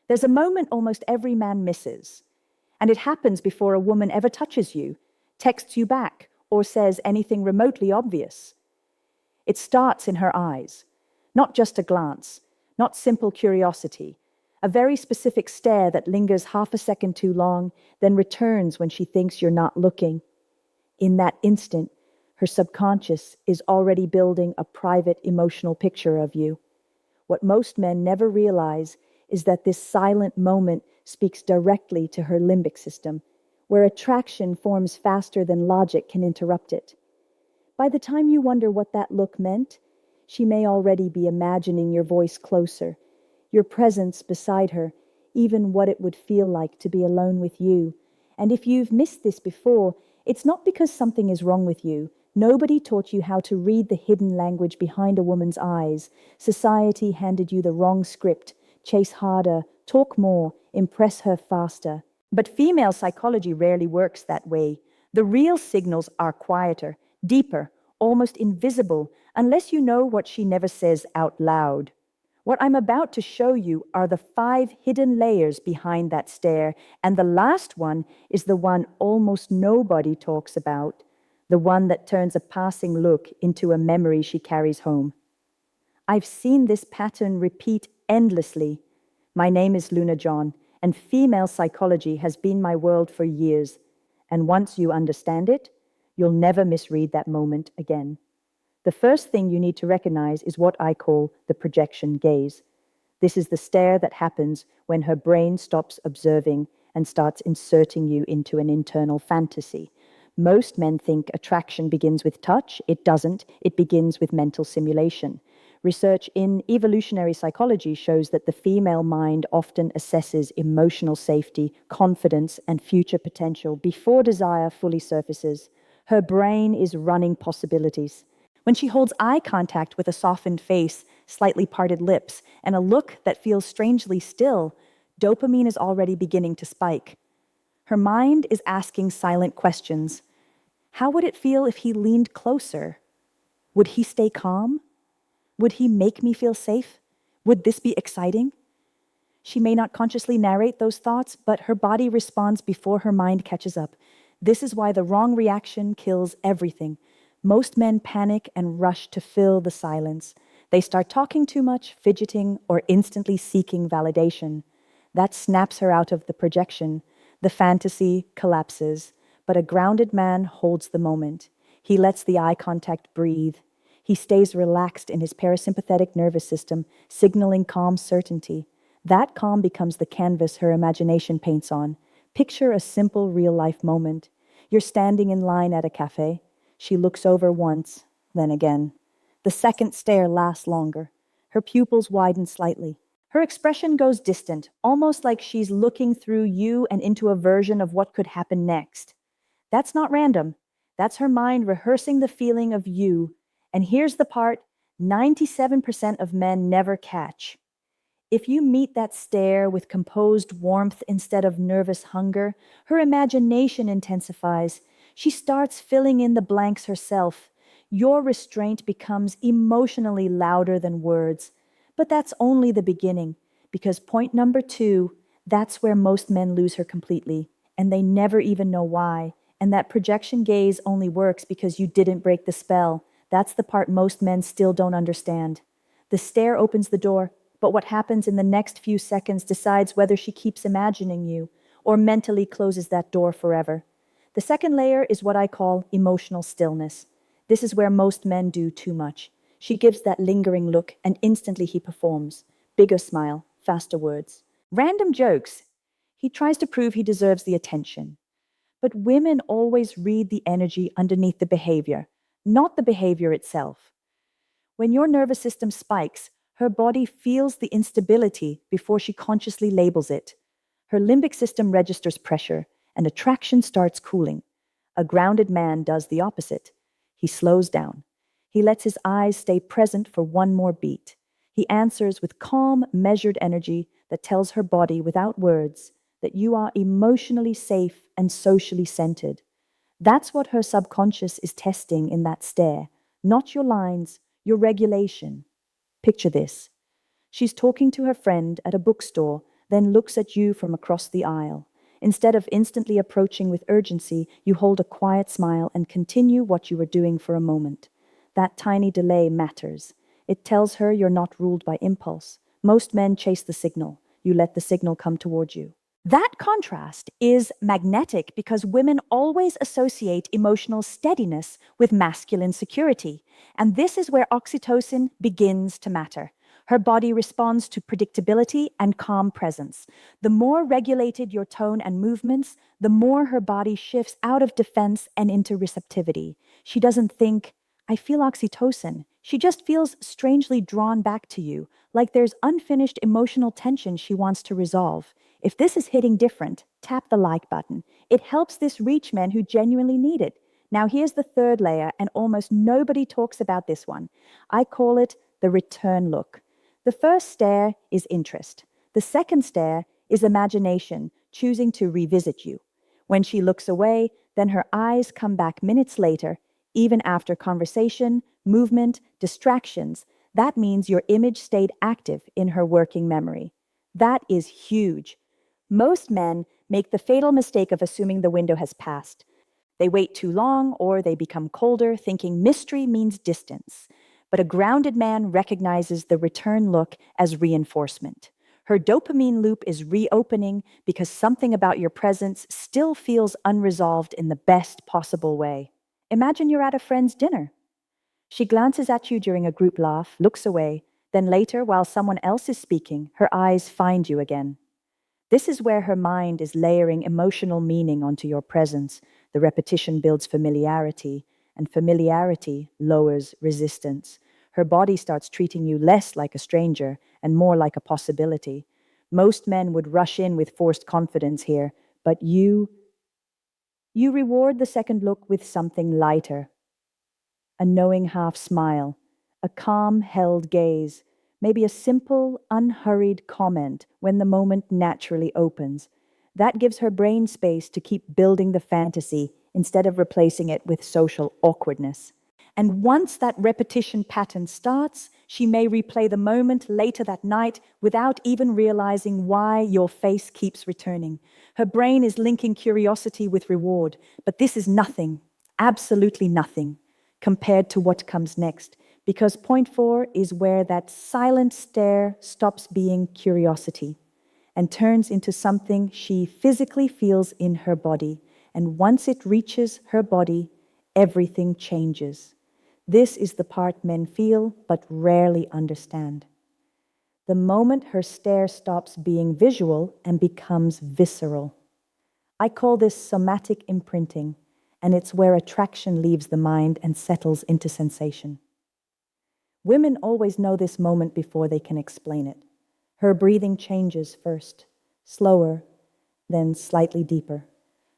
There's a moment almost every man misses, and it happens before a woman ever touches you, texts you back, or says anything remotely obvious. It starts in her eyes, not just a glance, not simple curiosity, a very specific stare that lingers half a second too long, then returns when she thinks you're not looking. In that instant, her subconscious is already building a private emotional picture of you. What most men never realize is that this silent moment speaks directly to her limbic system, where attraction forms faster than logic can interrupt it. By the time you wonder what that look meant, she may already be imagining your voice closer, your presence beside her, even what it would feel like to be alone with you. And if you've missed this before, it's not because something is wrong with you. Nobody taught you how to read the hidden language behind a woman's eyes. Society handed you the wrong script. Chase harder, talk more, impress her faster. But female psychology rarely works that way. The real signals are quieter, deeper, almost invisible, unless you know what she never says out loud. What I'm about to show you are the 5 hidden layers behind that stare, and the last one is the one almost nobody talks about, the one that turns a passing look into a memory she carries home. I've seen this pattern repeat endlessly. My name is Luna John, and female psychology has been my world for years. And once you understand it, you'll never misread that moment again. The first thing you need to recognize is what I call the projection gaze. This is the stare that happens when her brain stops observing and starts inserting you into an internal fantasy. Most men think attraction begins with touch. It doesn't. It begins with mental simulation. Research in evolutionary psychology shows that the female mind often assesses emotional safety, confidence, and future potential before desire fully surfaces. Her brain is running possibilities. When she holds eye contact with a softened face, slightly parted lips, and a look that feels strangely still, dopamine is already beginning to spike. Her mind is asking silent questions. How would it feel if he leaned closer? Would he stay calm? Would he make me feel safe? Would this be exciting? She may not consciously narrate those thoughts, but her body responds before her mind catches up. This is why the wrong reaction kills everything. Most men panic and rush to fill the silence. They start talking too much, fidgeting, or instantly seeking validation. That snaps her out of the projection. The fantasy collapses, but a grounded man holds the moment. He lets the eye contact breathe. He stays relaxed in his parasympathetic nervous system, signaling calm certainty. That calm becomes the canvas her imagination paints on. Picture a simple real-life moment. You're standing in line at a cafe. She looks over once, then again. The second stare lasts longer. Her pupils widen slightly. Her expression goes distant, almost like she's looking through you and into a version of what could happen next. That's not random. That's her mind rehearsing the feeling of you. And here's the part 97% of men never catch. If you meet that stare with composed warmth instead of nervous hunger, her imagination intensifies. She starts filling in the blanks herself. Your restraint becomes emotionally louder than words. But that's only the beginning, because point number 2, that's where most men lose her completely, and they never even know why. And that projection gaze only works because you didn't break the spell. That's the part most men still don't understand. The stare opens the door, but what happens in the next few seconds decides whether she keeps imagining you or mentally closes that door forever. The second layer is what I call emotional stillness. This is where most men do too much. She gives that lingering look, and instantly he performs. Bigger smile, faster words. Random jokes. He tries to prove he deserves the attention. But women always read the energy underneath the behavior, not the behavior itself. When your nervous system spikes, her body feels the instability before she consciously labels it. Her limbic system registers pressure, and attraction starts cooling. A grounded man does the opposite. He slows down. He lets his eyes stay present for one more beat. He answers with calm, measured energy that tells her body without words that you are emotionally safe and socially centered. That's what her subconscious is testing in that stare, not your lines, your regulation. Picture this. She's talking to her friend at a bookstore, then looks at you from across the aisle. Instead of instantly approaching with urgency, you hold a quiet smile and continue what you were doing for a moment. That tiny delay matters. It tells her you're not ruled by impulse. Most men chase the signal. You let the signal come toward you. That contrast is magnetic because women always associate emotional steadiness with masculine security. And this is where oxytocin begins to matter. Her body responds to predictability and calm presence. The more regulated your tone and movements, the more her body shifts out of defense and into receptivity. She doesn't think, I feel oxytocin. She just feels strangely drawn back to you, like there's unfinished emotional tension she wants to resolve. If this is hitting different, tap the like button. It helps this reach men who genuinely need it. Now here's the third layer, and almost nobody talks about this one. I call it the return look. The first stare is interest. The second stare is imagination, choosing to revisit you. When she looks away, then her eyes come back minutes later, even after conversation, movement, distractions. That means your image stayed active in her working memory. That is huge. Most men make the fatal mistake of assuming the window has passed. They wait too long or they become colder, thinking mystery means distance. But a grounded man recognizes the return look as reinforcement. Her dopamine loop is reopening because something about your presence still feels unresolved in the best possible way. Imagine you're at a friend's dinner. She glances at you during a group laugh, looks away, then later, while someone else is speaking, her eyes find you again. This is where her mind is layering emotional meaning onto your presence. The repetition builds familiarity, and familiarity lowers resistance. Her body starts treating you less like a stranger and more like a possibility. Most men would rush in with forced confidence here, but you reward the second look with something lighter. A knowing half smile, a calm held gaze, maybe a simple, unhurried comment when the moment naturally opens. That gives her brain space to keep building the fantasy instead of replacing it with social awkwardness. And once that repetition pattern starts, she may replay the moment later that night without even realizing why your face keeps returning. Her brain is linking curiosity with reward, but this is nothing, absolutely nothing, compared to what comes next, because point 4 is where that silent stare stops being curiosity and turns into something she physically feels in her body. And once it reaches her body, everything changes. This is the part men feel but rarely understand. The moment her stare stops being visual and becomes visceral. I call this somatic imprinting, and it's where attraction leaves the mind and settles into sensation. Women always know this moment before they can explain it. Her breathing changes first, slower, then slightly deeper.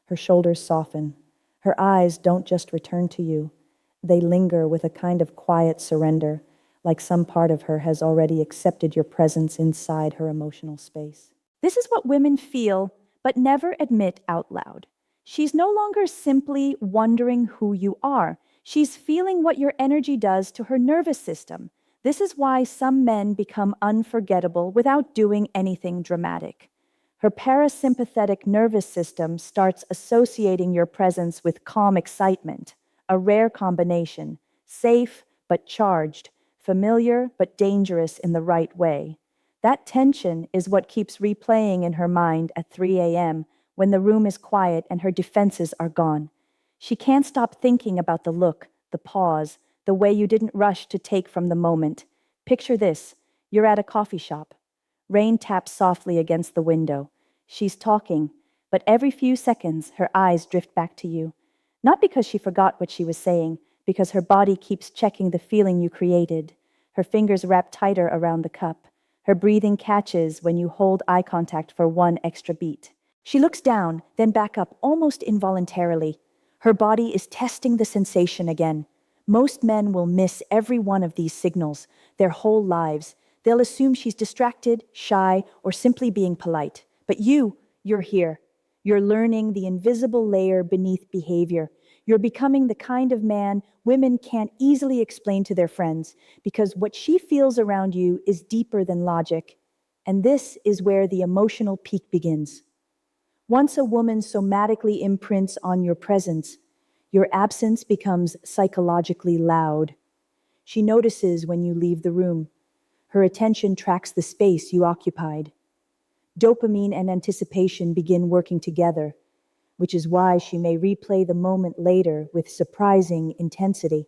Her shoulders soften. Her eyes don't just return to you. They linger with a kind of quiet surrender, like some part of her has already accepted your presence inside her emotional space. This is what women feel, but never admit out loud. She's no longer simply wondering who you are. She's feeling what your energy does to her nervous system. This is why some men become unforgettable without doing anything dramatic. Her parasympathetic nervous system starts associating your presence with calm excitement, a rare combination, safe but charged, familiar but dangerous in the right way. That tension is what keeps replaying in her mind at 3 a.m. when the room is quiet and her defenses are gone. She can't stop thinking about the look, the pause, the way you didn't rush to take from the moment. Picture this, you're at a coffee shop. Rain taps softly against the window. She's talking, but every few seconds her eyes drift back to you. Not because she forgot what she was saying, because her body keeps checking the feeling you created. Her fingers wrap tighter around the cup. Her breathing catches when you hold eye contact for one extra beat. She looks down, then back up almost involuntarily. Her body is testing the sensation again. Most men will miss every one of these signals their whole lives. They'll assume she's distracted, shy, or simply being polite. But you're here. You're learning the invisible layer beneath behavior. You're becoming the kind of man women can't easily explain to their friends because what she feels around you is deeper than logic. And this is where the emotional peak begins. Once a woman somatically imprints on your presence, your absence becomes psychologically loud. She notices when you leave the room. Her attention tracks the space you occupied. Dopamine and anticipation begin working together, which is why she may replay the moment later with surprising intensity.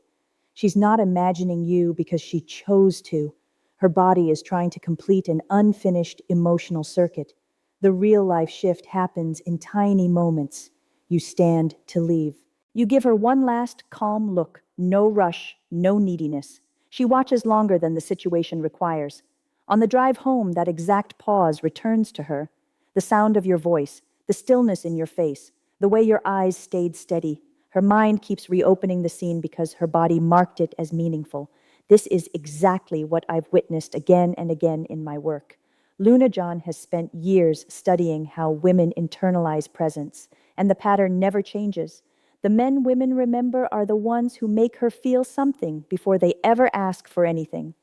She's not imagining you because she chose to. Her body is trying to complete an unfinished emotional circuit. The real life shift happens in tiny moments. You stand to leave. You give her one last calm look, no rush, no neediness. She watches longer than the situation requires. On the drive home, that exact pause returns to her. The sound of your voice, the stillness in your face, the way your eyes stayed steady. Her mind keeps reopening the scene because her body marked it as meaningful. This is exactly what I've witnessed again and again in my work. Luna John has spent years studying how women internalize presence, and the pattern never changes. The men women remember are the ones who make her feel something before they ever ask for anything.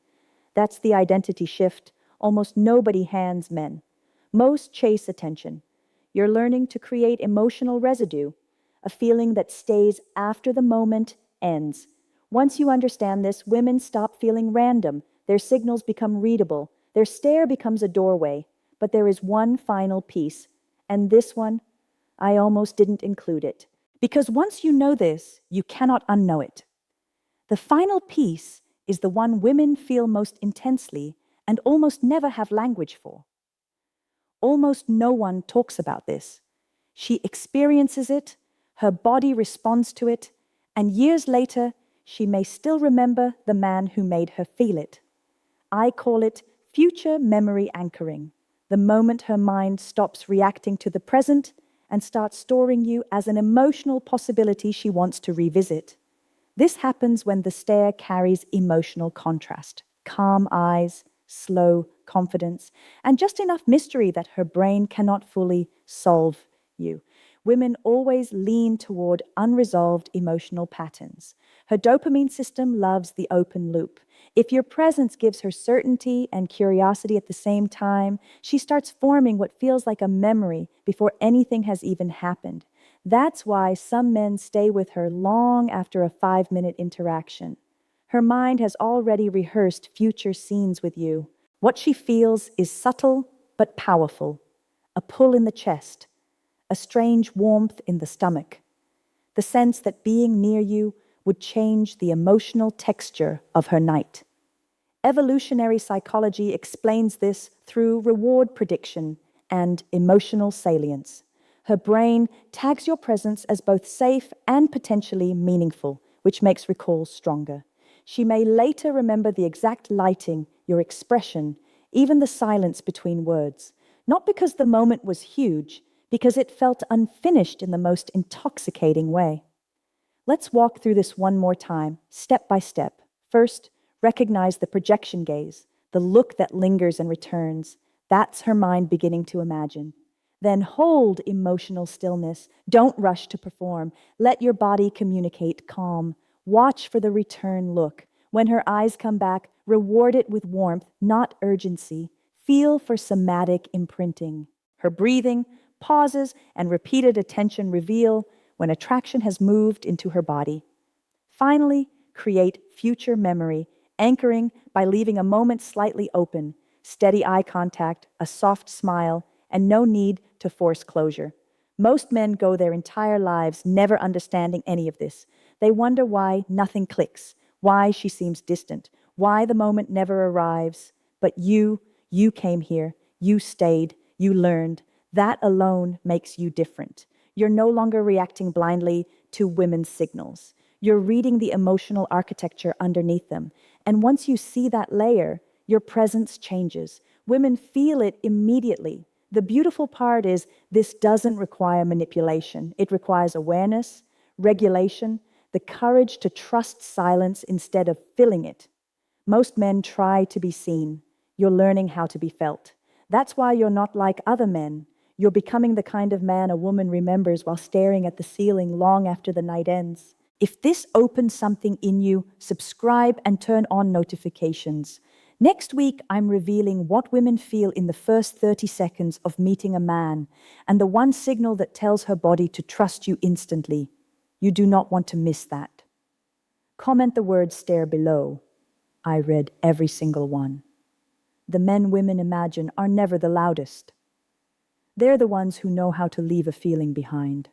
That's the identity shift almost nobody hands men. Most chase attention. You're learning to create emotional residue, a feeling that stays after the moment ends. Once you understand this, women stop feeling random. Their signals become readable. Their stare becomes a doorway. But there is one final piece, and this one, I almost didn't include it. Because once you know this, you cannot unknow it. The final piece is the one women feel most intensely and almost never have language for. Almost no one talks about this. She experiences it, her body responds to it, and years later, she may still remember the man who made her feel it. I call it future memory anchoring, the moment her mind stops reacting to the present and starts storing you as an emotional possibility she wants to revisit. This happens when the stare carries emotional contrast, calm eyes, slow confidence, and just enough mystery that her brain cannot fully solve you. Women always lean toward unresolved emotional patterns. Her dopamine system loves the open loop. If your presence gives her certainty and curiosity at the same time, she starts forming what feels like a memory before anything has even happened. That's why some men stay with her long after a 5-minute interaction. Her mind has already rehearsed future scenes with you. What she feels is subtle but powerful. A pull in the chest, a strange warmth in the stomach, the sense that being near you would change the emotional texture of her night. Evolutionary psychology explains this through reward prediction and emotional salience. Her brain tags your presence as both safe and potentially meaningful, which makes recalls stronger. She may later remember the exact lighting, your expression, even the silence between words, not because the moment was huge, because it felt unfinished in the most intoxicating way. Let's walk through this one more time, step by step. First, recognize the projection gaze, the look that lingers and returns. That's her mind beginning to imagine. Then hold emotional stillness. Don't rush to perform. Let your body communicate calm. Watch for the return look. When her eyes come back, reward it with warmth, not urgency. Feel for somatic imprinting. Her breathing, pauses, and repeated attention reveal when attraction has moved into her body. Finally, create future memory, anchoring by leaving a moment slightly open, steady eye contact, a soft smile, and no need to force closure. Most men go their entire lives never understanding any of this. They wonder why nothing clicks, why she seems distant, why the moment never arrives. But you came here, you stayed, you learned. That alone makes you different. You're no longer reacting blindly to women's signals. You're reading the emotional architecture underneath them. And once you see that layer, your presence changes. Women feel it immediately. The beautiful part is this doesn't require manipulation. It requires awareness, regulation, the courage to trust silence instead of filling it. Most men try to be seen. You're learning how to be felt. That's why you're not like other men. You're becoming the kind of man a woman remembers while staring at the ceiling long after the night ends. If this opens something in you, subscribe and turn on notifications. Next week, I'm revealing what women feel in the first 30 seconds of meeting a man and the one signal that tells her body to trust you instantly. You do not want to miss that. Comment the word stare below. I read every single one. The men women imagine are never the loudest. They're the ones who know how to leave a feeling behind.